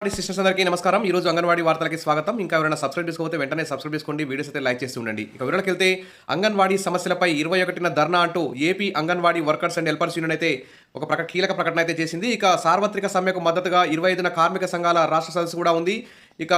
Sisters అందరికీ నమస్కారం. ఈ రోజు అంగన్వాడీ వార్తలకి స్వాగతం. ఇంకా ఎవరైనా సబ్స్క్రైబ్ చేసుకోకపోతే వెంటనే సబ్స్క్రైబ్ చేసుకోండి. వీడియోస్ అయితే లైక్ చేస్తూ ఉండండి. ఇక వివరాలకు వెళ్తే అంగన్వాడీ సమస్యలపై 21న ధర్నా అంటూ AP anganwadi workers and helpers union అయితే ఒక కీలక ప్రకటన అయితే చేసింది. ఇక సార్వత్రిక సమ్మెకు మద్దతుగా 25న కార్మిక సంఘాల రాష్ట్ర సదస్సు కూడా ఉంది. ఇక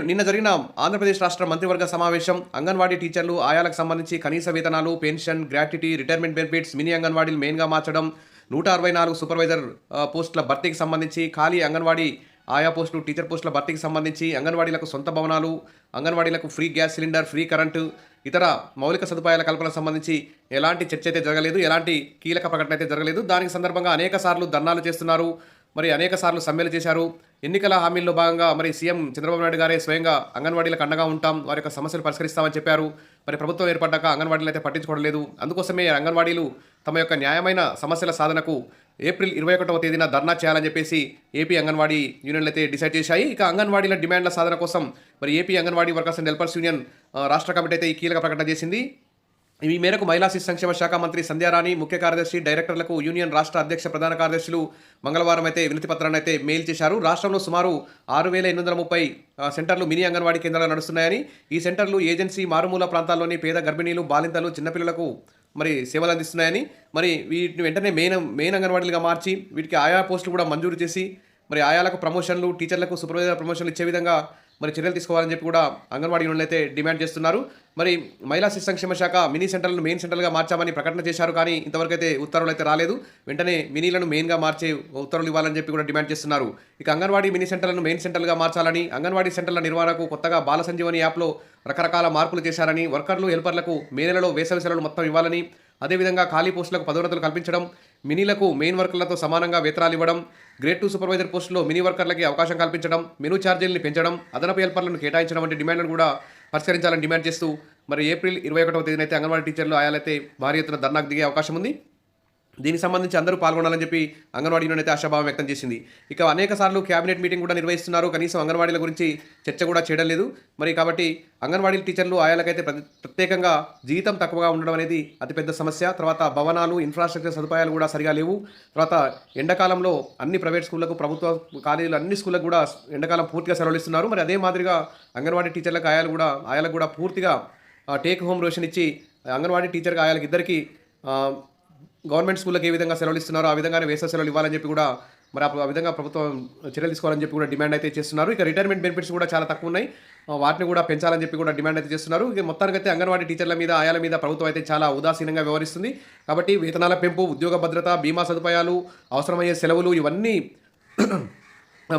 నిన్న జరిగిన ఆంధ్రప్రదేశ్ రాష్ట్ర మంత్రివర్గ సమావేశం అంగన్వాడీ టీచర్లు ఆయాలకు సంబంధించి కనీస వేతనాలు, pension, gratuity, retirement benefits, mini అంగన్వాడీలు మెయిన్గా మార్చడం, 164 సూపర్వైజర్ పోస్టుల భర్తీకి సంబంధించి, ఖాళీ అంగన్వాడీ ఆయా పోస్టులు, టీచర్ పోస్టుల భర్తీకి సంబంధించి, అంగన్వాడీలకు సొంత భవనాలు, అంగన్వాడీలకు free gas cylinder, free current, ఇతర మౌలిక సదుపాయాల కల్పనకు సంబంధించి ఎలాంటి చర్చ అయితే జరగలేదు, ఎలాంటి కీలక ప్రకటన అయితే జరగలేదు. దానికి సందర్భంగా అనేక సార్లు ధర్నాలు చేస్తున్నారు, మరి అనేక సార్లు సమ్మెలు చేశారు. ఎన్నికల హామీల్లో భాగంగా మరి సీఎం చంద్రబాబు నాయుడు గారే స్వయంగా అంగన్వాడీలకు అండగా ఉంటాం, వారి యొక్క సమస్యలు పరిష్కరిస్తామని చెప్పారు. మరి ప్రభుత్వం ఏర్పడ్డాక అంగన్వాడీలు అయితే పట్టించుకోవడం లేదు. అందుకోసమే అంగన్వాడీలు తమ యొక్క న్యాయమైన సమస్యల సాధనకు ఏప్రిల్ 21వ తేదీన ధర్నా చేయాలని చెప్పేసి ఏపీ అంగన్వాడీ యూనియన్లు అయితే డిసైడ్ చేశాయి. ఇక అంగన్వాడీల డిమాండ్ల సాధన కోసం మరి AP anganwadi workers and helpers union రాష్ట్ర కమిటీ అయితే ఈ కీలక ప్రకటన చేసింది. ఈ మేరకు మహిళా శిశు సంక్షేమ శాఖ మంత్రి సంధ్యారాణి, ముఖ్య కార్యదర్శి, డైరెక్టర్లకు యూనియన్ రాష్ట్ర అధ్యక్ష ప్రధాన కార్యదర్శులు మంగళవారం అయితే వినతి పత్రాన్ని అయితే మెయిల్ చేశారు. రాష్ట్రంలో సుమారు 6,830 సెంటర్లు మినీ అంగన్వాడీ కేంద్రాలు నడుస్తున్నాయని, ఈ సెంటర్లు ఏజెన్సీ మారుమూల ప్రాంతాల్లోని పేద గర్భిణీలు, బాలింతలు, చిన్నపిల్లలకు మరి సేవలు అందిస్తున్నాయని, మరి వీటిని వెంటనే మెయిన్ అంగన్వాడీలుగా మార్చి వీటికి ఆయా పోస్టులు కూడా మంజూరు చేసి మరి ఆయాలకు ప్రమోషన్లు, టీచర్లకు సూపర్వైజర్ ప్రమోషన్లు ఇచ్చే విధంగా మరి చర్యలు తీసుకోవాలని చెప్పి కూడా అంగన్వాడీ యూనియన్లు అయితే డిమాండ్ చేస్తున్నారు. మరి మహిళా శిశు సంక్షేమ శాఖ మినీ సెంటర్లను మెయిన్ సెంటర్లుగా మార్చామని ప్రకటన చేశారు, కానీ ఇంతవరకు అయితే ఉత్తర్వులు అయితే రాలేదు. వెంటనే మినీలను మెయిన్గా మార్చే ఉత్తర్వులు ఇవ్వాలని చెప్పి కూడా డిమాండ్ చేస్తున్నారు. ఇక అంగన్వాడీ మినీ సెంటర్లను మెయిన్ సెంటర్లుగా మార్చాలని, అంగన్వాడీ సెంటర్ల నిర్వహణకు కొత్తగా బాల సంజీవని యాప్లో రకరకాల మార్పులు చేశారని, వర్కర్లు, హెల్పర్లకు మే నెలలో వేసవి సెలవులు మొత్తం ఇవ్వాలని, అదేవిధంగా ఖాళీ పోస్టులకు పదోన్నతులు కల్పించడం, మినీలకు మెయిన్ వర్కర్లతో సమానంగా వేతనాలు ఇవ్వడం, గ్రేడ్ 2 సూపర్వైజర్ పోస్టులో మినీ వర్కర్లకి అవకాశం కల్పించడం, మెనూ ఛార్జీలను పెంచడం, అదనపు హెల్పర్లను కేటాయించడం వంటి డిమాండ్లను కూడా పరిష్కరించాలని డిమాండ్ చేస్తూ మరి ఏప్రిల్ 21వ తేదీన అయితే అంగన్వాడీ టీచర్లు ఆయాలైతే భారీ ఎత్తున ధర్నాకు దిగే అవకాశం ఉంది. దీనికి సంబంధించి అందరూ పాల్గొనాలని చెప్పి అంగన్వాడీ యూనియన్ అయితే ఆశాభావం వ్యక్తం చేసింది. ఇక అనేక సార్లు క్యాబినెట్ మీటింగ్ కూడా నిర్వహిస్తున్నారు, కనీసం అంగన్వాడీల గురించి చర్చ కూడా చేయడం లేదు. మరి కాబట్టి అంగన్వాడీ టీచర్లు ఆయాలకైతే ప్రత్యేకంగా జీతం తక్కువగా ఉండడం అనేది అతిపెద్ద సమస్య. తర్వాత భవనాలు, ఇన్ఫ్రాస్ట్రక్చర్ సదుపాయాలు కూడా సరిగా లేవు. తర్వాత ఎండాకాలంలో అన్ని ప్రైవేట్ స్కూళ్లకు, ప్రభుత్వ కాలేజీలు, అన్ని స్కూళ్ళకు కూడా ఎండాకాలం పూర్తిగా సెలవులు ఇస్తున్నారు. మరి అదే మాదిరిగా అంగన్వాడీ టీచర్లకు ఆయాలకు కూడా పూర్తిగా టేక్ హోమ్ రేషన్ ఇచ్చి అంగన్వాడీ టీచర్కి ఆయాలకు ఇద్దరికి గవర్నమెంట్ స్కూళ్ళకి ఏ విధంగా సెలవులు ఇస్తున్నారో ఆ విధంగానే వేసవి సెలవులు ఇవ్వాలని చెప్పి కూడా మరి ఆ విధంగా ప్రభుత్వం చర్యలు తీసుకోవాలని చెప్పి కూడా డిమాండ్ అయితే చేస్తున్నారు. ఇక రిటైర్మెంట్ బెనిఫిట్స్ కూడా చాలా తక్కువ ఉన్నాయి, వాటిని కూడా పెంచాలని చెప్పి కూడా డిమాండ్ అయితే చేస్తున్నారు. ఇక మొత్తానికైతే అంగన్వాడీ టీచర్ల మీద, ఆయాల మీద ప్రభుత్వం అయితే చాలా ఉదాసీనంగా వ్యవహరిస్తుంది. కాబట్టి వేతనాల పెంపు, ఉద్యోగ భద్రత, బీమా సదుపాయాలు, అవసరమయ్యే సెలవులు ఇవన్నీ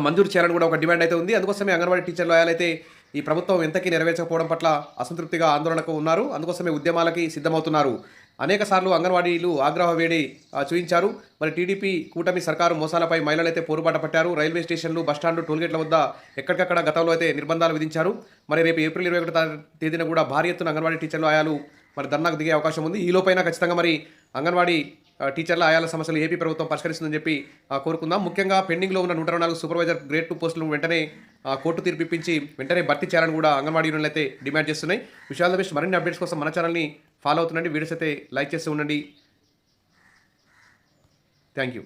మంజూరు చేయాలని కూడా ఒక డిమాండ్ అయితే ఉంది. అందుకోసమే అంగన్వాడీ టీచర్లు ఆయాలైతే ఈ ప్రభుత్వం ఎంతకీ నెరవేర్చకపోవడం పట్ల అసంతృప్తిగా ఆందోళనకు ఉన్నారు. అందుకోసమే ఉద్యమాలకి సిద్ధమవుతున్నారు. అనేక సార్లు అంగన్వాడీలు ఆగ్రహ వేడి చూపించారు. మరి టీడీపీ కూటమి సర్కారు మోసాలపై మహిళలైతే పోరుబాట పట్టారు. రైల్వే స్టేషన్లు, బస్టాండ్లు, టోల్గేట్ల వద్ద ఎక్కడికక్కడ గతంలో అయితే నిర్బంధాలు విధించారు. మరి రేపు ఏప్రిల్ 21వ తేదీన కూడా భారీ ఎత్తున అంగన్వాడీ టీచర్లు ఆయాలు మరి ధర్నాకు దిగే అవకాశం ఉంది. ఈ లోపైనా ఖచ్చితంగా మరి అంగన్వాడీ టీచర్ల ఆయాల సమస్యలు ఏపీ ప్రభుత్వం పరిష్కరిస్తుందని చెప్పి కోరుకుందాం. ముఖ్యంగా పెండింగ్లో ఉన్న 124 సూపర్వైజర్ గ్రేడ్ 2 పోస్టులను వెంటనే కోర్టు తీర్పు ఇప్పించి వెంటనే భర్తీ చేయాలని కూడా అంగన్వాడీ యూనియన్లు అయితే డిమాండ్ చేస్తున్నాయి. విషయాల బెస్ట్ మరిన్ని అప్డేట్స్ కోసం మన ఛానల్ని ఫాలో అవుతుండండి. వీడియోస్ అయితే లైక్ చేస్తూ ఉండండి. Thank you.